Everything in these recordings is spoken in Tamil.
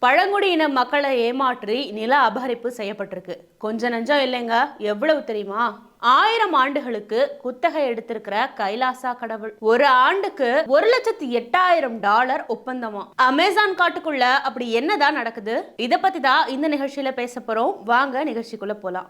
பழங்குடியின மக்களை ஏமாற்றி நில அபகரிப்பு செய்யப்பட்டிருக்கு. கொஞ்ச நஞ்சம் இல்லைங்க. எவ்வளவு தெரியுமா? 1000 ஆண்டுகளுக்கு குத்தகை எடுத்திருக்கிற கைலாசா கடவுள் ஒரு ஆண்டுக்கு $1,08,000 ஒப்பந்தமா. அமேசான் காட்டுக்குள்ள அப்படி என்னதான் நடக்குது? இத பத்தி தான் இந்த நிகழ்ச்சியில பேச போறோம். வாங்க நிகழ்ச்சிக்குள்ள போலாம்.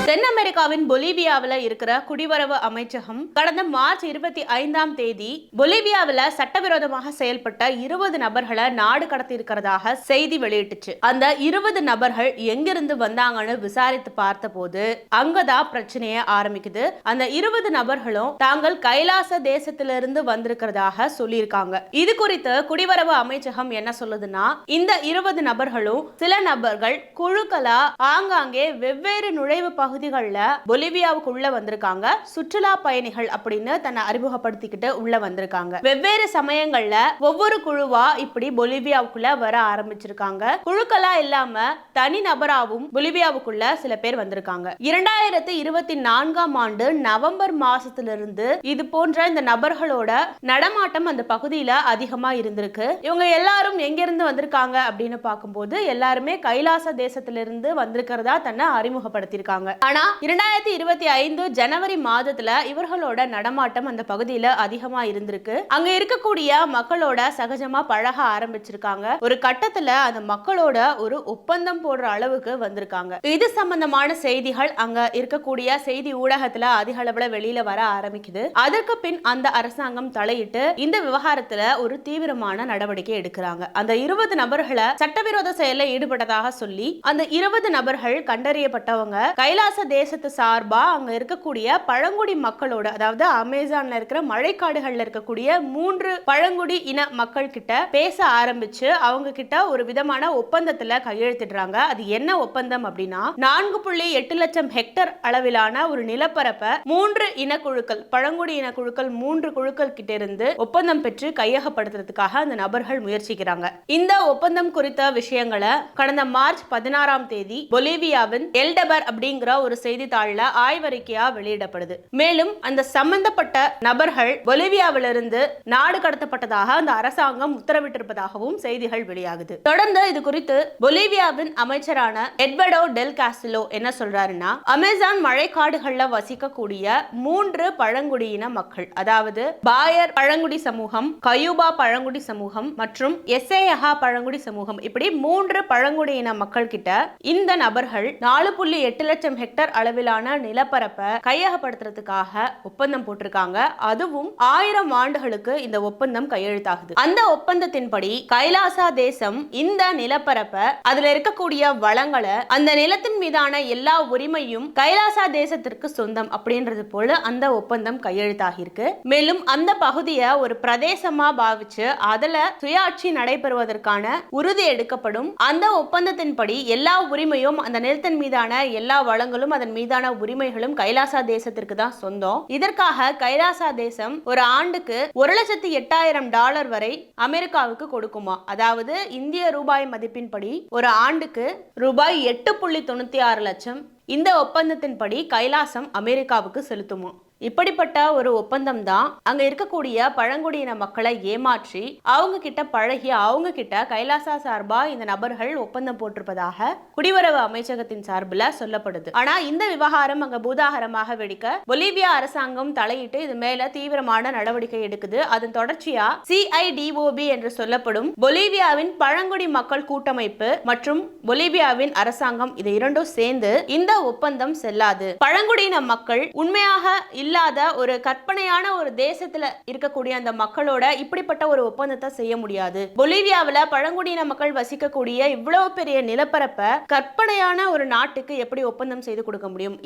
தென் அமெரிக்காவின் பொலிவியாவில் இருக்கிற குடிவரவு அமைச்சகம் கடந்த மார்ச் 25ஆம் தேதி பொலிவியாவில் சட்டவிரோதமாக செயல்பட்ட 20 நபர்களை நாடு கடத்தி இருக்கிறதாக செய்தி வெளியிட்டுச்சு. அந்த 20 நபர்கள் எங்கிருந்து வந்தாங்கன்னு விசாரித்து பார்த்த போது அங்கதான் பிரச்சனையே ஆரம்பிக்குது. அந்த 20 நபர்களும் தாங்கள் கைலாச தேசத்திலிருந்து வந்திருக்கிறதாக சொல்லியிருக்காங்க. இது குறித்து குடிவரவு அமைச்சகம் என்ன சொல்லுதுன்னா, இந்த 20 நபர்களும் சில நபர்கள் குழுக்களா ஆங்காங்கே வெவ்வேறு நுழைவு பகுதிகளில் பொலிவியாவுக்குள்ள வந்திருக்காங்க. சுற்றுலா பயணிகள் அப்படின்னு தன்னை அறிமுகப்படுத்திக்கிட்டு உள்ள வந்திருக்காங்க. வெவ்வேறு சமயங்கள்ல ஒவ்வொரு குழுவா இப்படி பொலிவியாவுக்குள்ள வர ஆரம்பிச்சிருக்காங்க. குழுக்களா இல்லாம தனி நபராவும் பொலிவியாவுக்குள்ள சில பேர் வந்திருக்காங்க. 2024ஆம் ஆண்டு நவம்பர் மாசத்திலிருந்து இது போன்ற இந்த நபர்களோட நடமாட்டம் அந்த பகுதியில அதிகமா இருந்திருக்கு. இவங்க எல்லாரும் எங்கிருந்து வந்திருக்காங்க அப்படின்னு பார்க்கும்போது எல்லாருமே கைலாச தேசத்திலிருந்து வந்திருக்கிறதா தன்னை அறிமுகப்படுத்தியிருக்காங்க. ஆனா 2025 ஜனவரி மாதத்துல இவர்களோட நடமாட்டம் அந்த பகுதியில அதிகமா இருந்திருக்கு. அங்க இருக்கக்கூடிய மக்களோட சகஜமா பழக ஆரம்பிச்சிருக்காங்க. ஒரு கட்டத்துல அந்த மக்களோட ஒரு ஒப்பந்தம் போடுற அளவுக்கு வந்திருக்காங்க. இது சம்பந்தமான செய்திகள் அங்க இருக்கக்கூடிய செய்தி ஊடகத்துல அதிக அளவுல வெளியில வர ஆரம்பிக்குது. அதற்கு பின் அந்த அரசாங்கம் தலையிட்டு இந்த விவகாரத்துல ஒரு தீவிரமான நடவடிக்கை எடுக்கிறாங்க. அந்த 20 நபர்களை சட்டவிரோத செயலில் ஈடுபட்டதாக சொல்லி அந்த 20 நபர்கள் கண்டறியப்பட்டவங்க கைலாச தேசத்து சார்பா அங்க இருக்கக்கூடிய பழங்குடி மக்களோட, அதாவது அமேசான்ல இருக்கிற மழைக்காடுகள்ல இருக்கக்கூடிய 3 பழங்குடி இன மக்கள் கிட்ட பேச ஆரம்பிச்சு அவங்க கிட்ட ஒரு விதமான ஒப்பந்தத்துல கையெழுத்திடுறாங்க. அது என்ன ஒப்பந்தம் அப்படின்னா, 4.8 லட்சம் ஹெக்டர் அளவிலான ஒரு நிலப்பரப்பை 3 இனக்குழுக்கள், பழங்குடி இனக்குழுக்கள் 3 குழுக்கள் கிட்ட இருந்து ஒப்பந்தம் பெற்று கையகப்படுத்துறதுக்காக அந்த நபர்கள் முயற்சிக்கிறாங்க. இந்த ஒப்பந்தம் குறித்த விஷயங்களை கடந்த மார்ச் 16ஆம் தேதி பொலிவியாவின் எல்டபர் அப்படிங்கிற ஒரு செய்தித்தாள்ல ஆய்வறிக்கையா வெளியிடப்படுது. மேலும் அந்த சம்பந்தப்பட்ட நபர்கள் பொலிவியாவிலிருந்து நாடு கடத்தப்பட்டதாக அந்த அரசாங்கம் உத்தரவிட்டிருப்பதாகவும் செய்திகள் வெளியாகுது. தொடர்ந்து இது குறித்து பொலிவியாவின் அமைச்சரான எட்வர்டோ டெல் காஸ்டிலோ என்ன சொல்றாருன்னா, அமேசான் மழைக்காடுகள்ல வசிக்கக்கூடிய 3 பழங்குடியின மக்கள், அதாவது பாயர் பழங்குடி சமூகம், கயூபா பழங்குடி சமூகம் மற்றும் எஸ்ஏஹா பழங்குடி சமூகம், இப்படி 3 பழங்குடியின மக்கள் கிட்ட இந்த நபர்கள் 4.8 லட்சம் ஹெக்டர் அளவிலான நிலப்பரப்பை கையகப்படுத்துறதுக்காக ஒப்பந்தம் போட்டிருக்காங்க. அதுவும் 1000 ஆண்டுகளுக்கு இந்த ஒப்பந்தம் கையெழுத்தாகுது. அந்த ஒப்பந்தத்தின்படி கைலாசா தேசம் இந்த நிலப்பரப்பை, அதுல இருக்கக்கூடிய வளங்களை, அந்த நிலத்தின் மீதான எல்லா உரிமையும் கைலாசா தேசத்திற்கு சொந்தம் அப்படின்றது போல அந்த ஒப்பந்தம் கையெழுத்தாகிருக்கு. மேலும் அந்த பகுதியை ஒரு பிரதேசமா பாவிச்சு அதுல சுயாட்சி நடைபெறுவதற்கான உறுதி எடுக்கப்படும். அந்த ஒப்பந்தத்தின்படி எல்லா உரிமையும், அந்த நிலத்தின் மீதான எல்லா வளங்களும், அதன் மீதான உரிமைகளும் கைலாசா தேசத்திற்கு தான் சொந்தம். இதற்காக கைலாசா தேசம் ஒரு ஆண்டுக்கு $1,08,000 வரை அமெரிக்காவுக்கு கொடுக்குமா. அதாவது இந்திய ரூபாய் மதிப்பின்படி ஒரு ஆண்டுக்கு ரூபாய் 8.96 லட்சம் இந்த ஒப்பந்தத்தின்படி கைலாசம் அமெரிக்காவுக்கு செலுத்துமா. இப்படிப்பட்ட ஒரு ஒப்பந்தம் தான் அங்க இருக்கக்கூடிய பழங்குடியின மக்களை ஏமாற்றி அவங்க கிட்ட பழகி அவங்க கிட்ட கைலாசா சார்பா இந்த நபர்கள் ஒப்பந்தம் போட்டிருப்பதாக குடிவரவு அமைச்சகத்தின் சார்பில் சொல்லப்படுது. ஆனா இந்த விவகாரம் அங்க பூதாகரமாக வெடிக்க பொலிவியா அரசாங்கம் தலையிட்டு இது மேல தீவிரமான நடவடிக்கை எடுக்குது. அதன் தொடர்ச்சியா CIDOB என்று சொல்லப்படும் பொலிவியாவின் பழங்குடி மக்கள் கூட்டமைப்பு மற்றும் பொலிவியாவின் அரசாங்கம், இது இரண்டும் சேர்ந்து இந்த ஒப்பந்தம் செல்லாது, பழங்குடியின மக்கள் உண்மையாக இல்லாத ஒரு கற்பனையான ஒரு தேசத்துல இருக்கக்கூடிய அந்த மக்களோட இப்படிப்பட்ட ஒரு ஒப்பந்தத்தை செய்ய முடியாது. பொலிவியாவில் பழங்குடியின மக்கள் வசிக்கக்கூடிய இவ்வளவு பெரிய நிலப்பரப்பை கற்பனையான ஒரு நாட்டுக்கு எப்படி ஒப்பந்தம் செய்து கொடுக்க முடியும்?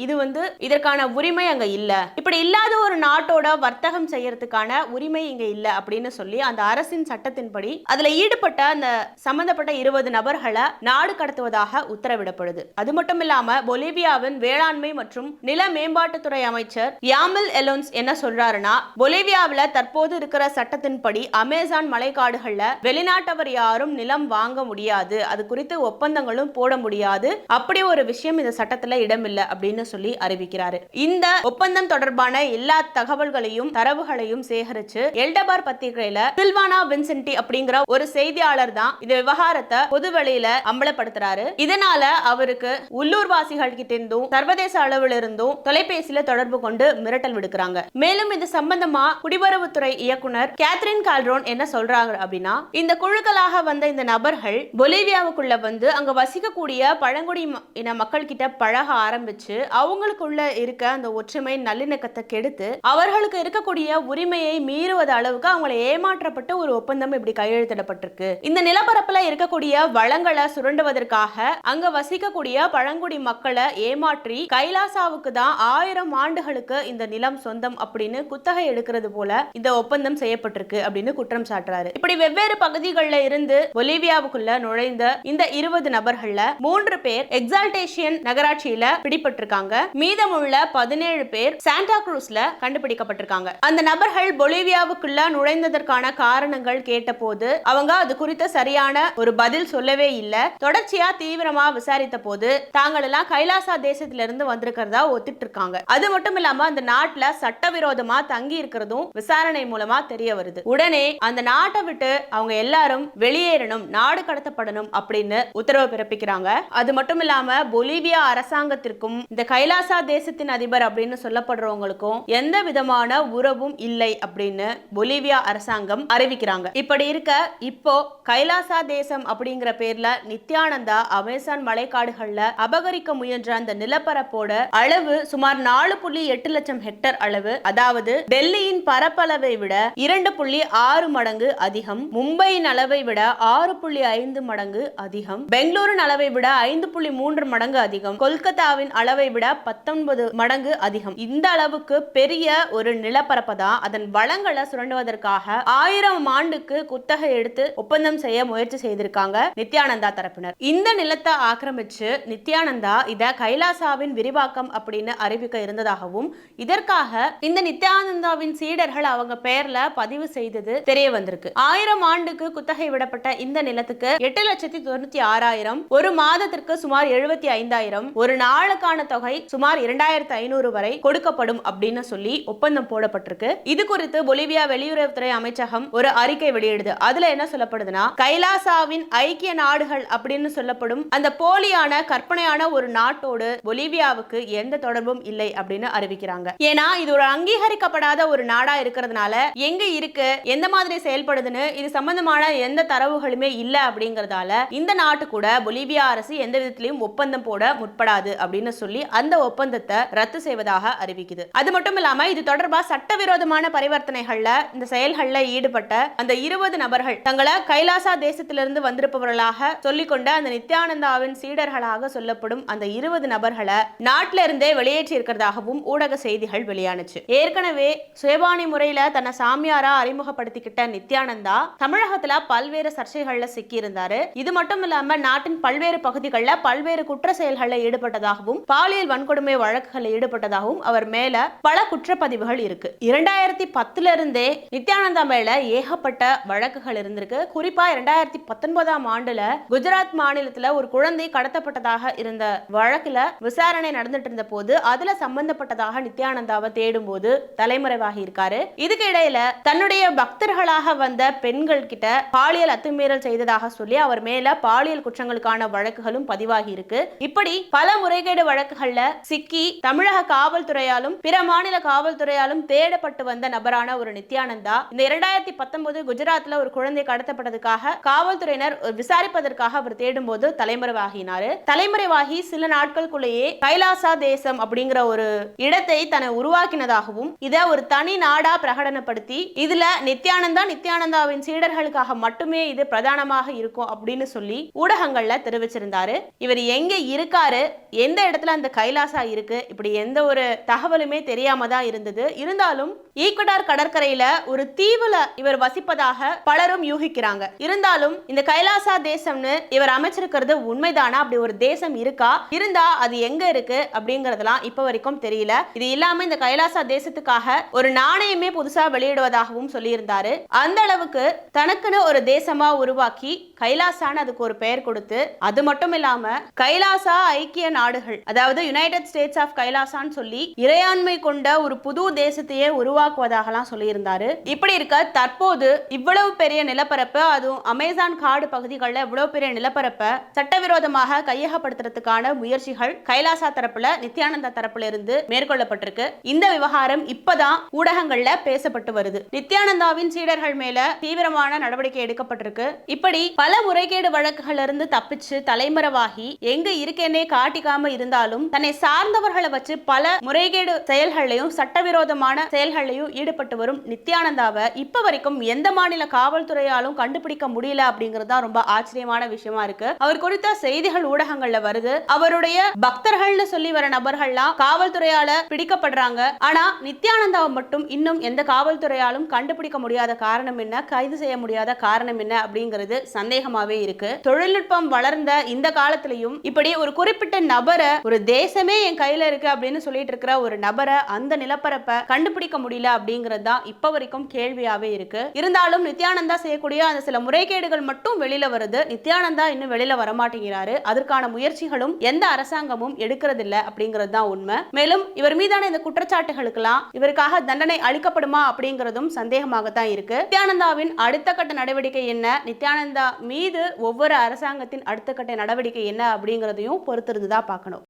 இதற்கான உரிமை அங்க இல்ல. இப்படி இல்லாத ஒரு நாட்டோட வர்த்தகம் செய்யறதுக்கான உரிமை இங்க இல்ல அப்படின்னு சொல்லி அந்த அரசின் சட்டத்தின்படி அதுல ஈடுபட்ட அந்த சம்பந்தப்பட்ட 20 நபர்களை நாடு கடத்துவதாக உத்தரவிடப்படுது. அது மட்டும் இல்லாம பொலிவியாவின் வேளாண்மை மற்றும் நில மேம்பாட்டுத்துறை அமைச்சர் சாமுல் எலோன்ஸ் என்ன சொல்றாருன்னா, பொலிவியாவில் தற்போது இருக்கிற சட்டத்தின்படி அமேசான் மலைக்காடுகள்ல வெளிநாட்டவர் யாரும் நிலம் வாங்க முடியாது, அது குறித்து ஒப்பந்தங்களும் போட முடியாது, அப்படி ஒரு விஷயம் இந்த சட்டத்துல இடமில்லை அப்படின்னு சொல்லி அறிவிக்கிறாரு. இந்த ஒப்பந்தம் தொடர்பான எல்லா தகவல்களையும் தரவுகளையும் சேகரிச்சு எல்டபார் பத்திரிகையில சில்வானா வின்சென்டி அப்படிங்கிற ஒரு செய்தியாளர் தான் இந்த விவகாரத்தை பொதுவெளியில அம்பலப்படுத்துறாரு. இதனால அவருக்கு உள்ளூர்வாசிகள் கிட்ட இருந்தும் சர்வதேச அளவில் இருந்தும் தொலைபேசியில தொடர்பு கொண்டு மிரட்டல் விடுக்கிறாங்க. மேலும் இது சம்பந்தமா குடிவரவுத்துறை இயக்குனர் கேத்ரின் கால்ரோன் என்ன சொல்றாங்க அப்படின்னா, இந்த குழுக்களாக வந்த இந்த நபர்கள் பொலிவியாவுக்குள்ள வந்து அங்க வசிக்கக்கூடிய பழங்குடி இன மக்கள் கிட்ட பழக ஆரம்பிச்சு அவங்களுக்குள்ள இருக்க அந்த ஒற்றுமை நல்லிணக்கத்தை கெடுத்து அவர்களுக்கு இருக்கக்கூடிய உரிமையை மீறுவது அளவுக்கு அவங்களை ஏமாற்றப்பட்டு ஒரு ஒப்பந்தம் இப்படி கையெழுத்திடப்பட்டிருக்கு. இந்த நிலப்பரப்புல இருக்கக்கூடிய வளங்களை சுரண்டுவதற்காக அங்க வசிக்கக்கூடிய பழங்குடி மக்களை ஏமாற்றி கைலாசாவுக்கு தான் 1000 ஆண்டுகளுக்கு இந்த நிலம் சொந்தம் அப்படின்னு குத்தகை எடுக்கிறது போல இந்த ஒப்பந்தம் செய்யப்பட்டிருக்கு அப்படின்னு குற்றம் சாட்டுறாரு. இப்படி வெவ்வேறு பகுதிகளில் இருந்து பொலிவியாவுக்குள்ள நுழைந்த இந்த 20 நபர்கள்ல 3 பேர் எக்ஸால்டேஷன் நகராட்சியில பிடிபட்டிருக்காங்க. மீதமுள்ள 17 பேர் சாண்டா குரூஸ்ல கண்டுபிடிக்கப்பட்டிருக்காங்க. அந்த நபர்கள் பொலிவியாவுக்குள்ள நுழைந்ததற்கான காரணங்கள் கேட்டபோது அவங்க அது குறித்த சரியான ஒரு பதில் சொல்லவே இல்லை. தொடர்ச்சியா தீவிரமா விசாரித்த போது தாங்கள் எல்லாம் கைலாசா தேசத்திலிருந்து வந்திருக்கிறதா ஒத்துட்டு இருக்காங்க. அது மட்டும் இல்லாம அந்த நாட்டுல சட்டவிரோதமா தங்கி இருக்கிறதும் விசாரணை மூலமா தெரிய வருது. உடனே அந்த நாட்டை விட்டு அவங்க எல்லாரும் வெளியேறணும், நாடு கடத்தப்படணும் அப்படின்னு உத்தரவு பிறப்பிக்கிறாங்க. அது மட்டும் இல்லாம பொலிவியா அரசாங்கத்திற்கும் இந்த கைலாசா தேசத்தின் அதிபர் அப்படின்னு சொல்லப்படுறவங்களுக்கும் எந்த விதமான உறவும் இல்லை அப்படின்னு பொலிவியா அரசாங்கம் அறிவிக்கிறாங்க. இப்படி இருக்க இப்போ கைலாசா தேசம் அப்படிங்கிற பேர்ல நித்யானந்தா அமேசான் மலைக்காடுகள்ல அபகரிக்க முயன்ற அந்த நிலப்பரப்போட அளவு சுமார் 4.8 லட்சம் ஹெக்டர் அளவு. அதாவது டெல்லியின் பரப்பளவை விட 2.6 மடங்கு அதிகம், மும்பையின் அளவை விட 6.5 மடங்கு அதிகம், பெங்களூரின் அளவை விட 5.3 மடங்கு அதிகம், கொல்கத்தாவின் அளவை விட 19 மடங்கு அதிகம். இந்த அளவுக்கு பெரிய ஒரு நிலப்பரப்பு தான் அதன் வளங்களை சுரண்டுவதற்காக 1000 ஆண்டுக்கு குத்தகை எடுத்து ஒப்பந்தம் செய்ய முயற்சி செய்திருக்காங்க நித்யானந்தா தரப்பினர். இந்த நிலத்தை ஆக்கிரமிச்சு நித்யானந்தா இத கைலாசாவின் விரிவாக்கம் அப்படின்னு அறிவிக்க இருந்ததாகவும் இதற்காக இந்த நித்யானந்தாவின் சீடர்கள் அவங்க பெயர்ல பதிவு செய்தது தெரிய வந்திருக்கு. 1000 ஆண்டுக்கு குத்தகை விடப்பட்ட இந்த நிலத்துக்கு 8,96,000, ஒரு மாதத்திற்கு சுமார் 75,000, ஒரு நாளுக்கான தொகை சுமார் 2,500 வரை கொடுக்கப்படும் அப்படின்னு சொல்லி ஒப்பந்தம் போடப்பட்டிருக்கு. இது குறித்து பொலிவியா வெளியுறவுத்துறை அமைச்சகம் ஒரு அறிக்கை வெளியிடுது. அதுல என்ன சொல்லப்படுதுன்னா, கைலாசாவின் ஐக்கிய நாடுகள் அப்படின்னு சொல்லப்படும் அந்த போலியான கற்பனையான ஒரு நாட்டோடு பொலிவியாவுக்கு எந்த தொடர்பும் இல்லை அப்படின்னு அறிவிக்கிறாங்க. ஏன்னா இது ஒரு அங்கீகரிக்கப்படாத ஒரு நாடா இருக்கிறதுனால எங்க இருக்கு, எந்த மாதிரி செயல்படுதுன்னு இது சம்பந்தமான எந்த தரவுகளுமே இல்ல அப்படிங்கறதால இந்த நாட்டு கூட பொலிவியா அரசு எந்த விதத்திலையும் ஒப்பந்தம் போட முற்படாது அப்படின்னு சொல்லி அந்த ஒப்பந்தத்தை ரத்து செய்வதாக அறிவிக்குது. அது மட்டும் இல்லாம இது தொடர்பா சட்டவிரோதமான பரிவர்த்தனைகள்ல இந்த செயல்கள்ல ஈடுபட்ட அந்த 20 நபர்கள் தங்களை கைலாசா தேசத்திலிருந்து வந்திருப்பவர்களாக சொல்லிக்கொண்ட அந்த நித்யானந்தாவின் சீடர்களாக சொல்லப்படும் அந்த 20 நபர்களை நாட்டில இருந்தே வெளியேற்றி இருக்கிறதாகவும் ஊடக செய்திகள் வெளியானுச்சு. ஏற்கனவே சுயபாணி முறையில தன்னை சாமியாரா அறிமுகப்படுத்திக்கிட்ட நித்யானந்தா தமிழகத்துல பல்வேறு சர்ச்சைகள்ல சிக்கி இருந்தாரு. இது மட்டும் இல்லாம நாட்டின் பல்வேறு பகுதிகளில் பல்வேறு குற்ற செயல்களில் ஈடுபட்டதாகவும் பாலியல் வன்கொடுமை வழக்குகளில் ஈடுபட்டதாகவும் அவர் மேல பல குற்றப்பதிவுகள் இருக்கு. 2010 இருந்தே நித்யானந்தா மேல ஏகப்பட்ட வழக்குகள் இருந்திருக்கு. குறிப்பா 2019 ஆண்டுல குஜராத் மாநிலத்துல ஒரு குழந்தை கடத்தப்பட்டதாக இருந்த வழக்குல விசாரணை நடந்துட்டு இருந்த போது அதுல சம்பந்தப்பட்டதாக நித்யானந்தாவை தேடும் போது தலைமறைவாகி இருக்காரு. இதுக்கு இடையில தன்னுடைய பக்தர்களாக வந்த பெண்கள் கிட்ட பாலியல் அத்துமீறல் செய்ததாக சொல்லி அவர் மேல பாலியல் குற்றங்களுக்கான வழக்குகளும் பதிவாகி இருக்கு. இப்படி பல முறைகேடு வழக்குகள்ல சிக்கி தமிழக காவல்துறையாலும் பிற மாநில காவல்துறையாலும் தேடப்பட்டு வந்த நபரான ஒரு நித்யானந்தா இந்த 2019 குஜராத்ல ஒரு குழந்தை கடத்தப்பட்டதுக்காக காவல்துறையினர் விசாரிப்பதற்காக அவர் தேடும் போது தலைமறைவாகினாரு. தலைமறைவாகி சில நாட்களுக்குள்ளேயே கைலாசா தேசம் அப்படிங்கிற ஒரு இடத்தை தன்னை உருவாக்கினதாகவும் இத ஒரு தனி நாடா பிரகடனப்படுத்தி இதுல நித்யானந்தாவின் சீடர்களுக்காக மட்டுமே இது பிரதானமாக இருக்கும் அப்படின்னு சொல்லி ஊடகங்கள்ல தெரிவிச்சிருந்தாரு. இவர் எங்க இருக்காரு, எந்த இடத்துல அந்த கைலாசா இருக்கு, இப்படி எந்த ஒரு தகவலுமே தெரியாம தான் இருந்தது. இருந்தாலும் ஈக்குவடார் கடற்கரையில ஒரு தீவுல இவர் வசிப்பதாக பலரும் யூகிக்கிறாங்க. இருந்தாலும் இந்த கைலாசா தேசம்னு இவர் அமைச்சிருக்கிறது உண்மைதானா, அப்படி ஒரு தேசம் இருக்கா, இருந்தா அது எங்க இருக்கு அப்படிங்கறதெல்லாம் இப்ப வரைக்கும் தெரியல. இது இல்லாம இல்லாம இந்த கைலாசா தேசத்துக்காக ஒரு நாணயமே புதுசா வெளியிடுவதாகவும் சொல்லியிருந்தாரு. அந்த அளவுக்கு தனக்குன்னு ஒரு தேசமா உருவாக்கி கைலாசான்னு அதுக்கு ஒரு பெயர் கொடுத்து, அது மட்டும் இல்லாம கைலாசா ஐக்கிய நாடுகள், அதாவது யுனைடெட் ஸ்டேட்ஸ் ஆஃப் கைலாசான்னு சொல்லி இறையாண்மை கொண்ட ஒரு புது தேசத்தையே உருவாக்குவதாகலாம் சொல்லியிருந்தாரு. இப்படி இருக்க தற்போது இவ்வளவு பெரிய நிலப்பரப்பு, அதுவும் அமேசான் காடு பகுதிகளில் இவ்வளவு பெரிய நிலப்பரப்பை சட்டவிரோதமாக கையகப்படுத்துறதுக்கான முயற்சிகள் கைலாசா தரப்புல, நித்யானந்தா தரப்புல இருந்து மேற்கொள்ளப்பட்டிருக்கு. இந்த விவகாரம் இப்பதான் ஊடகங்கள்ல பேசப்பட்டு வருது. நித்யானந்தாவின் சீடர்கள் மேல தீவிரமான நடவடிக்கை எடுக்கப்பட்டிருக்கு. இப்படி பல முறைகேடு வழக்குகள் இருந்து தப்பிச்சு தலைமறைவாகி எங்க இருக்கேனே காட்டிக்காம இருந்தாலும் தன்னை சார்ந்தவர்களை வச்சு பல முறைகேடு செயல்களையும் சட்டவிரோதமான செயல்களையும் ஈடுபட்டு வரும் நித்யானந்தாவை இப்ப வரைக்கும் எந்த மாநில காவல்துறையாலும் கண்டுபிடிக்க முடியல அப்படிங்கிறது தான் ரொம்ப ஆச்சரியமான விஷயமா இருக்கு. அவர் குறித்த செய்திகள் ஊடகங்கள்ல வருது. அவருடைய பக்தர்கள்னு சொல்லி வர நபர்கள்லாம் காவல்துறையால பிடிக்கப்படுறாங்க. ஆனா நித்யானந்தாவை மட்டும் இன்னும் எந்த காவல்துறையாலும் கண்டுபிடிக்க முடியாத காரணம் என்ன, கைது செய்ய முடியாத காரணம் என்ன அப்படிங்கிறது சந்தேகமாவே இருக்கு. தொழில்நுட்பம் வளர்ந்த இந்த காலத்திலையும் இப்படி ஒரு குறிப்பிட்ட நபரை, ஒரு தேசமே என் கையில இருக்கு அப்படின்னு சொல்லிட்டு இருக்கிற ஒரு நபரை, அந்த நிலப்பரப்பை கண்டுபிடிக்க முடியல அப்படிங்கிறது தான் இப்ப வரைக்கும் கேள்வியாவே இருக்கு. இருந்தாலும் நித்யானந்தா செய்யக்கூடிய அந்த சில முறைகேடுகள் மட்டும் வெளியில வருது. நித்யானந்தா இன்னும் வெளியில வரமாட்டேங்கிறாரு. அதற்கான முயற்சிகளும் எந்த அரசாங்கமும் எடுக்கிறது இல்ல அப்படிங்கிறது தான் உண்மை. மேலும் இவர் மீதான இந்த குற்றச்சாட்டுகளுக்கெல்லாம் இவருக்காக தண்டனை அளிக்கப்படுமா அப்படிங்கிறதும் சந்தேகமாகத்தான் இருக்கு. நித்யானந்தாவின் அடுத்த கட்ட நடவடிக்கை என்ன, நித்யானந்தா மீது ஒவ்வொரு அரசாங்கத்தின் அடுத்த கட்ட நடவடிக்கை என்ன அப்படிங்கிறதையும் பொறுத்திருந்துதான் பார்க்கணும்.